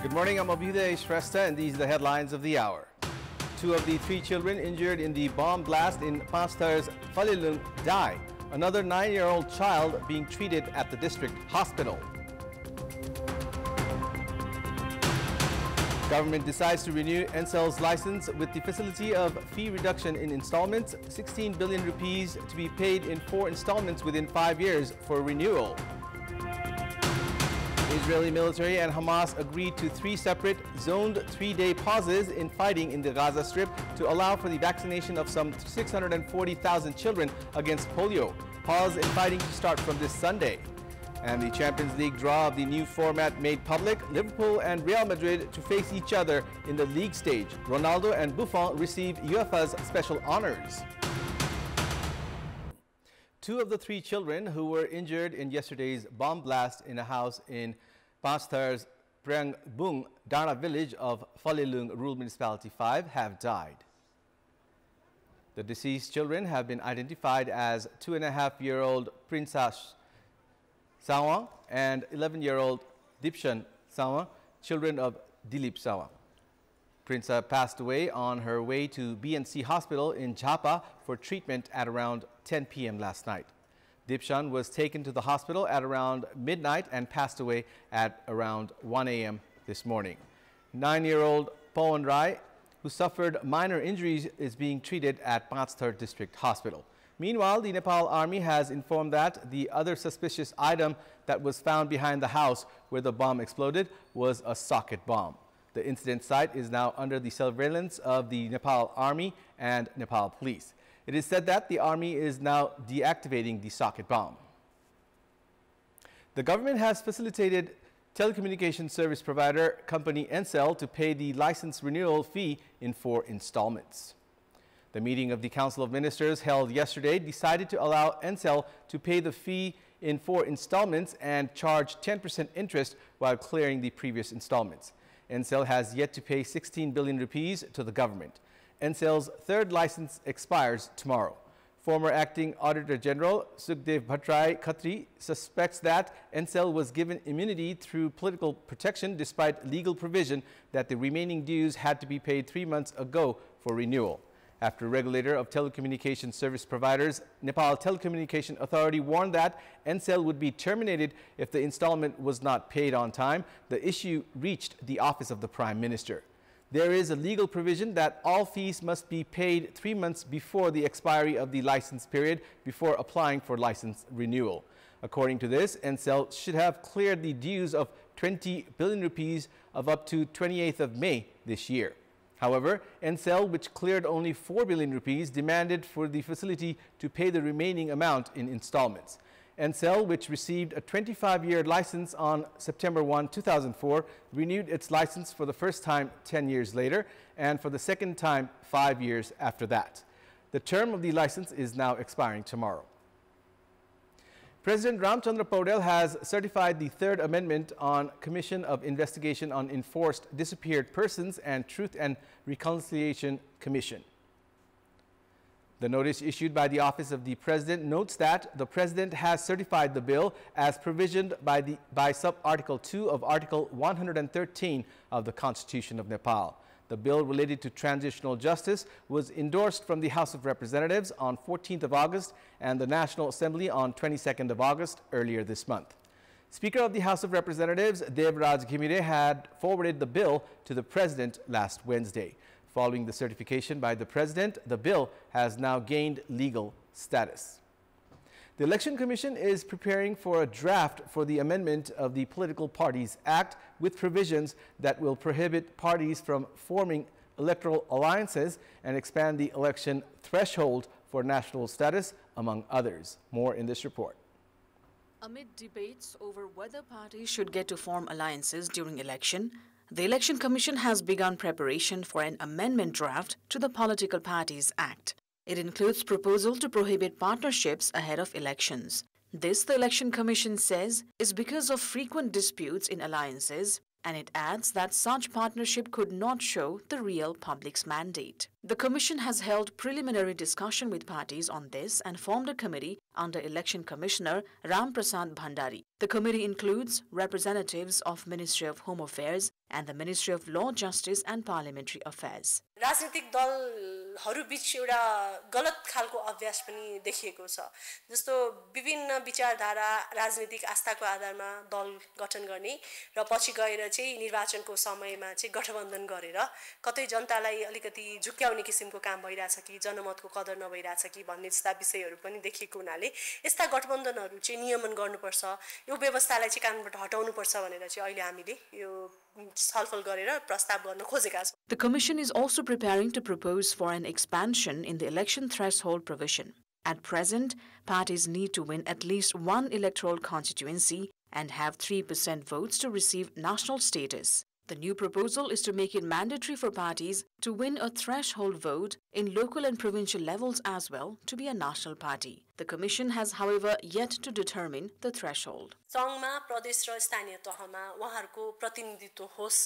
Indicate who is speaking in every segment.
Speaker 1: Good morning, I'm Abheudaya, Shrestha, and these are the headlines of the hour. 2 of the 3 children injured in the bomb blast in Panchar's Falilung die. Another 9-year-old child being treated at the district hospital. Government decides to renew Ncell's license with the facility of fee reduction in installments, 16 billion rupees to be paid in 4 installments within 5 years for renewal. Israeli military and Hamas agreed to 3 separate zoned 3-day pauses in fighting in the Gaza Strip to allow for the vaccination of some 640,000 children against polio. Pause in fighting to start from this Sunday. And the Champions League draw of the new format made public. Liverpool and Real Madrid to face each other in the league stage. Ronaldo and Buffon receive UEFA's special honors. 2 of the 3 children who were injured in yesterday's bomb blast in a house in Panchar's Prengbung Dana village of Falilung Rural Municipality 5 have died. The deceased children have been identified as 2.5-year-old Princess Sawa and 11-year-old Dipshan Sawa, children of Dilip Sawa. Princess passed away on her way to BNC Hospital in Jhapa for treatment at around 10 p.m. last night. Dipshan was taken to the hospital at around midnight and passed away at around 1 a.m. this morning. 9-year-old Pawan Rai, who suffered minor injuries, is being treated at Panchtar District Hospital. Meanwhile, the Nepal Army has informed that the other suspicious item that was found behind the house where the bomb exploded was a socket bomb. The incident site is now under the surveillance of the Nepal Army and Nepal Police. It is said that the Army is now deactivating the socket bomb. The government has facilitated telecommunications service provider company Ncell to pay the license renewal fee in 4 installments. The meeting of the Council of Ministers held yesterday decided to allow Ncell to pay the fee in 4 installments and charge 10% interest while clearing the previous installments. Ncell has yet to pay 16 billion rupees to the government. Ncell's 3rd license expires tomorrow. Former Acting Auditor General Sukhdev Bhattrai Khatri suspects that Ncell was given immunity through political protection despite legal provision that the remaining dues had to be paid 3 months ago for renewal. After regulator of telecommunication service providers, Nepal Telecommunication Authority warned that Ncell would be terminated if the installment was not paid on time, the issue reached the office of the Prime Minister. There is a legal provision that all fees must be paid 3 months before the expiry of the license period before applying for license renewal. According to this, Ncell should have cleared the dues of 20 billion rupees of up to 28th of May this year. However, Ncell, which cleared only 4 billion rupees, demanded for the facility to pay the remaining amount in installments. Ncell, which received a 25-year license on September 1, 2004, renewed its license for the first time 10 years later and for the second time 5 years after that. The term of the license is now expiring tomorrow. President Ramchandra Paudel has certified the 3rd Amendment on Commission of Investigation on Enforced Disappeared Persons and Truth and Reconciliation Commission. The notice issued by the Office of the President notes that the President has certified the bill as provisioned by Sub-Article 2 of Article 113 of the Constitution of Nepal. The bill related to transitional justice was endorsed from the House of Representatives on 14th of August and the National Assembly on 22nd of August earlier this month. Speaker of the House of Representatives, Devraj Ghimire, had forwarded the bill to the President last Wednesday. Following the certification by the President, the bill has now gained legal status. The Election Commission is preparing for a draft for the amendment of the Political Parties Act with provisions that will prohibit parties from forming electoral alliances and expand the election threshold for national status, among others. More in this report.
Speaker 2: Amid debates over whether parties should get to form alliances during election, the Election Commission has begun preparation for an amendment draft to the Political Parties Act. It includes proposal to prohibit partnerships ahead of elections. This, the Election Commission says, is because of frequent disputes in alliances, and it adds that such partnership could not show the real public's mandate. The Commission has held preliminary discussion with parties on this and formed a committee under Election Commissioner Ram Prasad Bhandari. The committee includes representatives of Ministry of Home Affairs and the Ministry of Law, Justice and Parliamentary Affairs.
Speaker 3: राजनीतिक दलहरु बीच एउटा गलत खालको अभ्यास पनि देखिएको छ जस्तो विभिन्न विचारधारा राजनीतिक आस्थाको आधारमा दल गठन गर्ने र पछि गएर चाहिँ निर्वाचनको समयमा चाहिँ गठबन्धन गरेर कतै जनतालाई अलिकति झुक्क्याउने किसिमको काम भइराछ कि जनमतको कदर नभइराछ कि भन्ने जस्ता विषयहरु पनि देखिएको हुनाले यस्ता गठबन्धनहरु चाहिँ नियमन गर्नुपर्छ यो व्यवस्थालाई चाहिँ कानूनबाट हटाउनुपर्छ भनेर चाहिँ अहिले हामीले यो छलफल गरेर प्रस्ताव गर्न खोजेका छौं.
Speaker 2: The Commission is also preparing to propose for an expansion in the election threshold provision. At present, parties need to win at least one electoral constituency and have 3% votes to receive national status. The new proposal is to make it mandatory for parties to win a threshold vote in local and provincial levels as well to be a national party. The Commission has, however, yet to determine the threshold.
Speaker 3: संघमा प्रदेश र स्थानीय तहमा उहाँहरुको प्रतिनिधित्व होस्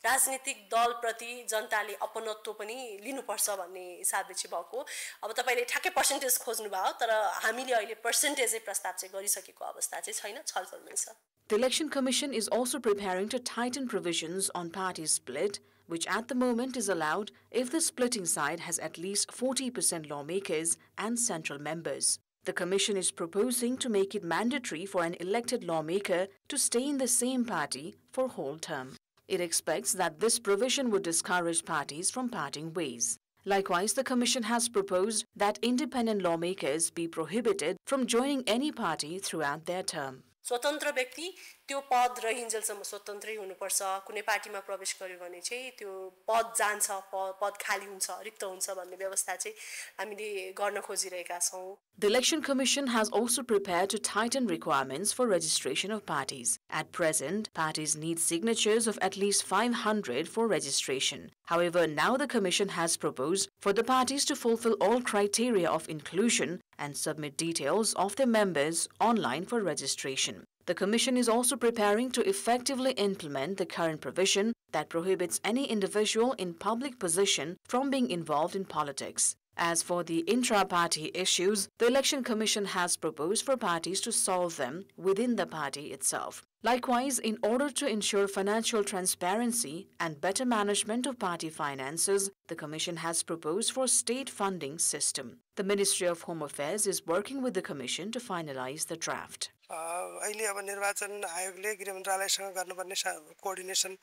Speaker 3: राजनीतिक दल प्रति जनताले अपनत्व पनि लिनुपर्छ भन्ने हिसाबले चाहिँ भएको अब तपाईले ठ्याक्कै पर्सेन्टेज खोज्नु भयो तर हामीले अहिले पर्सेन्टेजै प्रस्ताव चाहिँ गरिसकेको अवस्था चाहिँ छैन छलफलमै छ.
Speaker 2: The Election Commission is also preparing to tighten provisions on party split, which at the moment is allowed if the splitting side has at least 40% lawmakers and central members. The Commission is proposing to make it mandatory for an elected lawmaker to stay in the same party for whole term. It expects that this provision would discourage parties from parting ways. Likewise, the Commission has proposed that independent lawmakers be prohibited from joining any party throughout their term.
Speaker 3: स्वतन्त्र व्यक्ति त्यो पद रहिन्जेलसम्म स्वतन्त्रै हुनुपर्छ कुनै पार्टीमा प्रवेश गर्यो भने चाहिँ त्यो पद जान्छ पद खाली हुन्छ रिक्त हुन्छ भन्ने व्यवस्था चाहिँ हामीले गर्न खोजिरहेका छौं.
Speaker 2: The Election Commission has also prepared to tighten requirements for registration of parties. At present, parties need signatures of at least 500 for registration. However, now the Commission has proposed for the parties to fulfill all criteria of inclusion and submit details of their members online for registration. The Commission is also preparing to effectively implement the current provision that prohibits any individual in public position from being involved in politics. As for the intra-party issues, the Election Commission has proposed for parties to solve them within the party itself. Likewise, in order to ensure financial transparency and better management of party finances, the Commission has proposed for state funding system. The Ministry of Home Affairs is working with the Commission to finalize the draft.
Speaker 4: अहिले अब निर्वाचन आयोगले गृह मन्त्रालयसँग गर्नुपर्ने coordination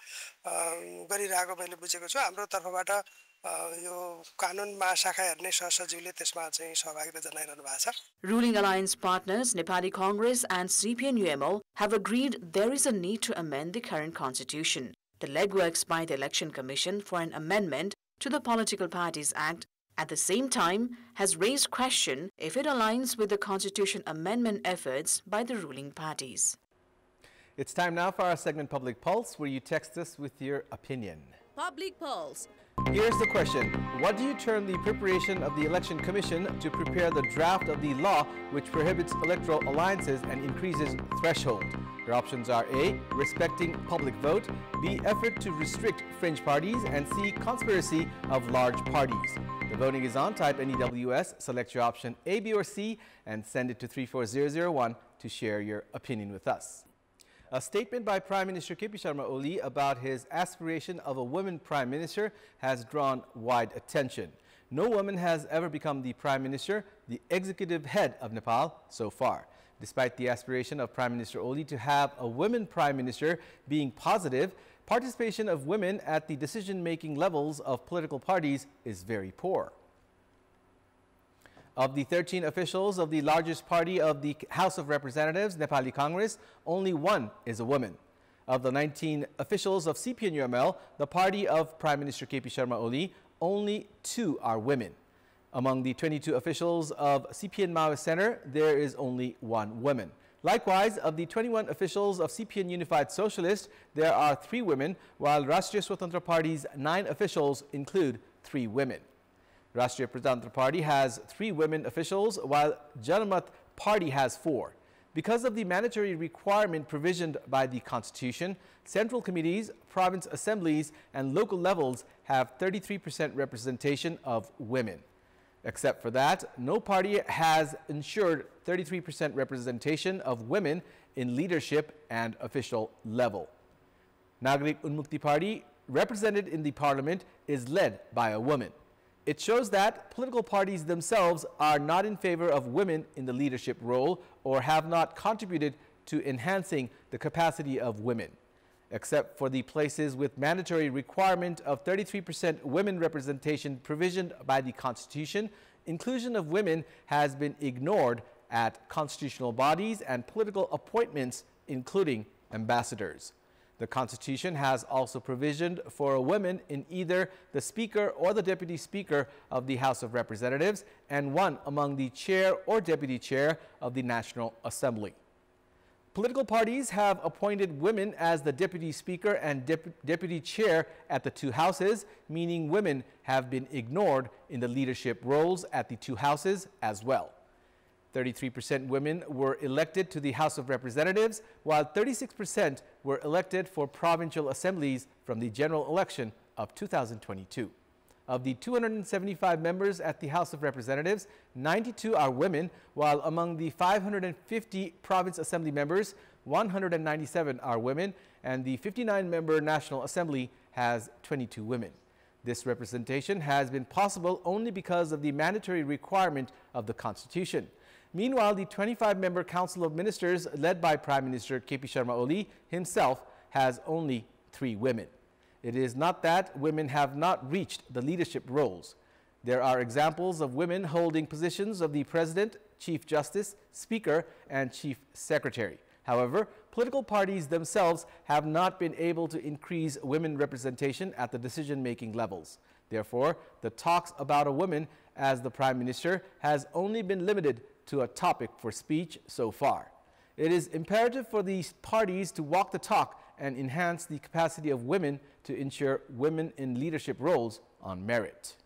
Speaker 4: गरिरहेको मैले बुझेको छु हाम्रो तर्फबाट यो कानुन महाशाखा हेर्ने सहसचिवले त्यसमा चाहिँ सहभागिता जनाइरहनु भएको छ.
Speaker 2: Ruling alliance partners Nepali Congress and CPN-UML have agreed there is a need to amend the current constitution. The legworks by the Election Commission for an amendment to the Political Parties Act at the same time has raised question if it aligns with the constitution amendment efforts by the ruling parties.
Speaker 1: It's time now for our segment Public Pulse, where you text us with your opinion.
Speaker 5: Public Pulse.
Speaker 1: Here's the question. What do you term the preparation of the Election Commission to prepare the draft of the law which prohibits electoral alliances and increases threshold? Your options are A, respecting public vote, B, effort to restrict fringe parties, and C, conspiracy of large parties. The voting is on. Type NEWS, select your option A, B, or C, and send it to 34001 to share your opinion with us. A statement by Prime Minister KP Sharma Oli about his aspiration of a woman Prime Minister has drawn wide attention. No woman has ever become the Prime Minister, the executive head of Nepal so far. Despite the aspiration of Prime Minister Oli to have a woman Prime Minister being positive, participation of women at the decision-making levels of political parties is very poor. Of the 13 officials of the largest party of the House of Representatives, Nepali Congress, only one is a woman. Of the 19 officials of CPN-UML, the party of Prime Minister KP Sharma Oli, only 2 are women. Among the 22 officials of CPN Maoist Center, there is only 1 woman. Likewise, of the 21 officials of CPN Unified Socialist, there are 3 women, while Rashtriya Swatantra Party's 9 officials include 3 women. Rashtriya Prajantra Party has 3 women officials, while Janamat Party has 4. Because of the mandatory requirement provisioned by the Constitution, central committees, province assemblies, and local levels have 33% representation of women. Except for that, no party has ensured 33% representation of women in leadership and official level. Nagarik Unmukti Party, represented in the parliament, is led by a woman. It shows that political parties themselves are not in favor of women in the leadership role or have not contributed to enhancing the capacity of women. Except for the places with mandatory requirement of 33% women representation provisioned by the Constitution, inclusion of women has been ignored at constitutional bodies and political appointments, including ambassadors. The Constitution has also provisioned for a woman in either the Speaker or the Deputy Speaker of the House of Representatives and one among the Chair or Deputy Chair of the National Assembly. Political parties have appointed women as the Deputy Speaker and Deputy Chair at the two houses, meaning women have been ignored in the leadership roles at the two houses as well. 33% women were elected to the House of Representatives, while 36% were elected for provincial assemblies from the general election of 2022. Of the 275 members at the House of Representatives, 92 are women, while among the 550 province assembly members, 197 are women, and the 59-member National Assembly has 22 women. This representation has been possible only because of the mandatory requirement of the Constitution. Meanwhile, the 25-member Council of Ministers, led by Prime Minister KP Sharma Oli himself, has only 3 women. It is not that women have not reached the leadership roles. There are examples of women holding positions of the President, Chief Justice, Speaker, and Chief Secretary. However, political parties themselves have not been able to increase women representation at the decision-making levels. Therefore, the talks about a woman as the Prime Minister has only been limited to a topic for speech so far. It is imperative for these parties to walk the talk and enhance the capacity of women to ensure women in leadership roles on merit.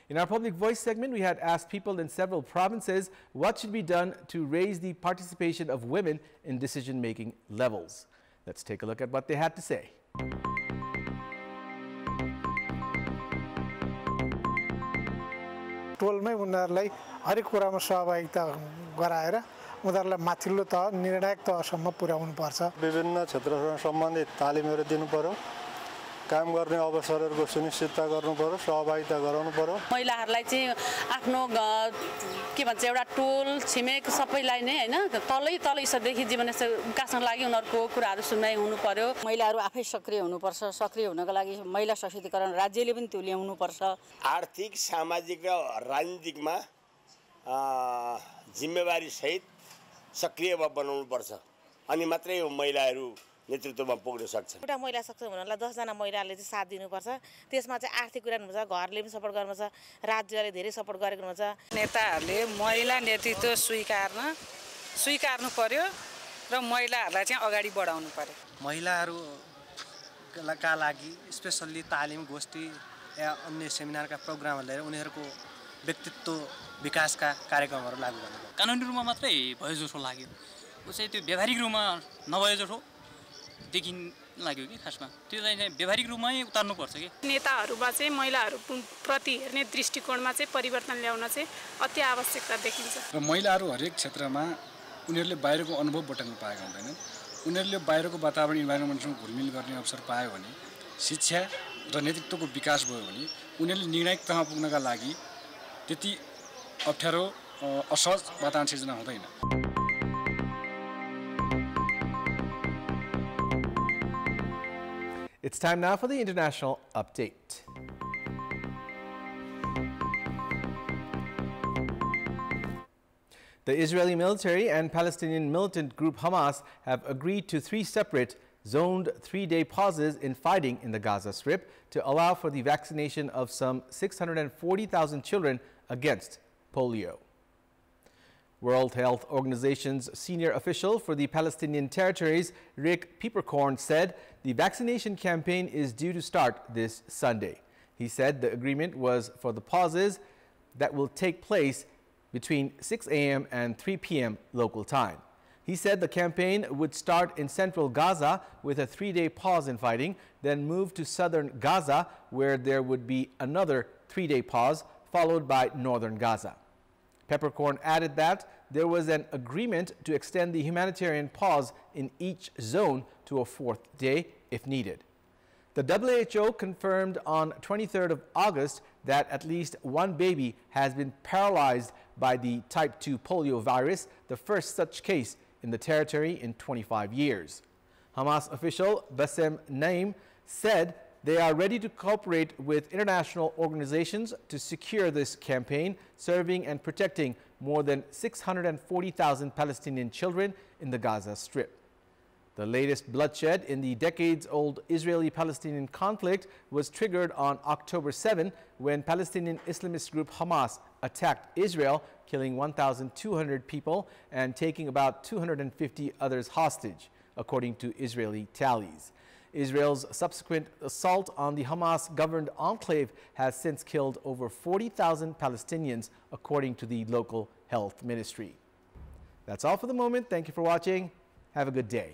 Speaker 1: In our Public Voice segment, we had asked people in several provinces what should be done to raise the participation of women in decision-making levels. Let's take a look at what they had to say.
Speaker 5: टोलमै उनीहरूलाई हरेक कुरामा सहभागिता गराएर उनीहरूलाई माथिल्लो तह निर्णायक तहसम्म पुर्याउनु पर्छ
Speaker 6: विभिन्न क्षेत्रसँग सम्बन्धित तालिमहरू दिनु पर्यो काम गर्ने अवसरहरूको सुनिश्चितता गर्नु पर्यो सहभागिता गराउनु पर्यो
Speaker 7: महिलाहरूलाई चाहिँ आफ्नो के भन्छ एउटा टोल छिमेक सबैलाई नै हैन तलै स्तरदेखि जीवनस्तर विकासका लागि उनीहरूको कुराहरू सुन्दै हुनु पर्यो
Speaker 8: महिलाहरू आफै सक्रिय हुनुपर्छ सक्रिय हुनको लागि महिला सशक्तिकरण राज्यले पनि त्यो ल्याउनु पर्छ
Speaker 9: आर्थिक सामाजिक र राजनीतिकमा जिम्मेवारी सहित सक्रिय बनाउनु पर्छ अनि मात्रै महिलाहरू नेतृत्वमा पुग्न सक्छ
Speaker 10: एउटा महिला सक्षम हुनलाई 10 जना महिलाले चाहिँ साथ दिनुपर्छ त्यसमा चाहिँ आर्थिक कुरा हुनुहुन्छ घरले पनि सपोर्ट गर्नुहुन्छ राज्यले धेरै सपोर्ट गरेको हुन्छ
Speaker 11: नेताहरूले महिला नेतृत्व स्वीकार्नु पर्यो र महिलाहरूलाई चाहिँ अगाडि बढाउनु पर्यो
Speaker 12: महिलाहरूका लागि स्पेशली तालिम गोष्ठी या अन्य सेमिनारका प्रोग्रामहरू लिएर उनीहरूको व्यक्तित्व विकासका कार्यक्रमहरू लागू गर्नु
Speaker 13: कानुनी रूपमा मात्रै भयो जस्तो लाग्यो उसै त्यो व्यावहारिक रूपमा नभए जस्तो देखिन लाग्यो कि खासमा त्यो चाहिँ व्यावहारिक रूपमै उतार्नु पर्छ कि
Speaker 14: नेताहरूमा चाहिँ महिलाहरू प्रति हेर्ने दृष्टिकोणमा चाहिँ परिवर्तन ल्याउन चाहिँ अति आवश्यकता देखिन्छ
Speaker 15: र महिलाहरू हरेक क्षेत्रमा उनीहरूले बाहिरको अनुभव बटुल्न पाएका हुँदैनन् उनीहरूले बाहिरको वातावरण इन्भाइरोमेन्टसँग घुलमिल गर्ने अवसर पायो भने शिक्षा र नेतृत्वको विकास भयो भने उनीहरूले निर्णायक तहमा पुग्नका लागि त्यति अप्ठ्यारो असहज वातावरण सिर्जना हुँदैन
Speaker 1: It's time now for the international update. The Israeli military and Palestinian militant group Hamas have agreed to 3 separate zoned 3-day pauses in fighting in the Gaza Strip to allow for the vaccination of some 640,000 children against polio. World Health Organization's senior official for the Palestinian territories, Rick Peppercorn, said the vaccination campaign is due to start this Sunday. He said the agreement was for the pauses that will take place between 6 a.m. and 3 p.m. local time. He said the campaign would start in central Gaza with a 3-day pause in fighting, then move to southern Gaza, where there would be another 3-day pause, followed by northern Gaza. Peppercorn added that there was an agreement to extend the humanitarian pause in each zone to a 4th day if needed. The WHO confirmed on 23rd of August that at least one baby has been paralyzed by the type 2 polio virus, the first such case in the territory in 25 years. Hamas official Bassem Naim said they are ready to cooperate with international organizations to secure this campaign, serving and protecting more than 640,000 Palestinian children in the Gaza Strip. The latest bloodshed in the decades-old Israeli-Palestinian conflict was triggered on October 7 when Palestinian Islamist group Hamas attacked Israel, killing 1,200 people and taking about 250 others hostage, according to Israeli tallies. Israel's subsequent assault on the Hamas-governed enclave has since killed over 40,000 Palestinians, according to the local health ministry. That's all for the moment. Thank you for watching. Have a good day.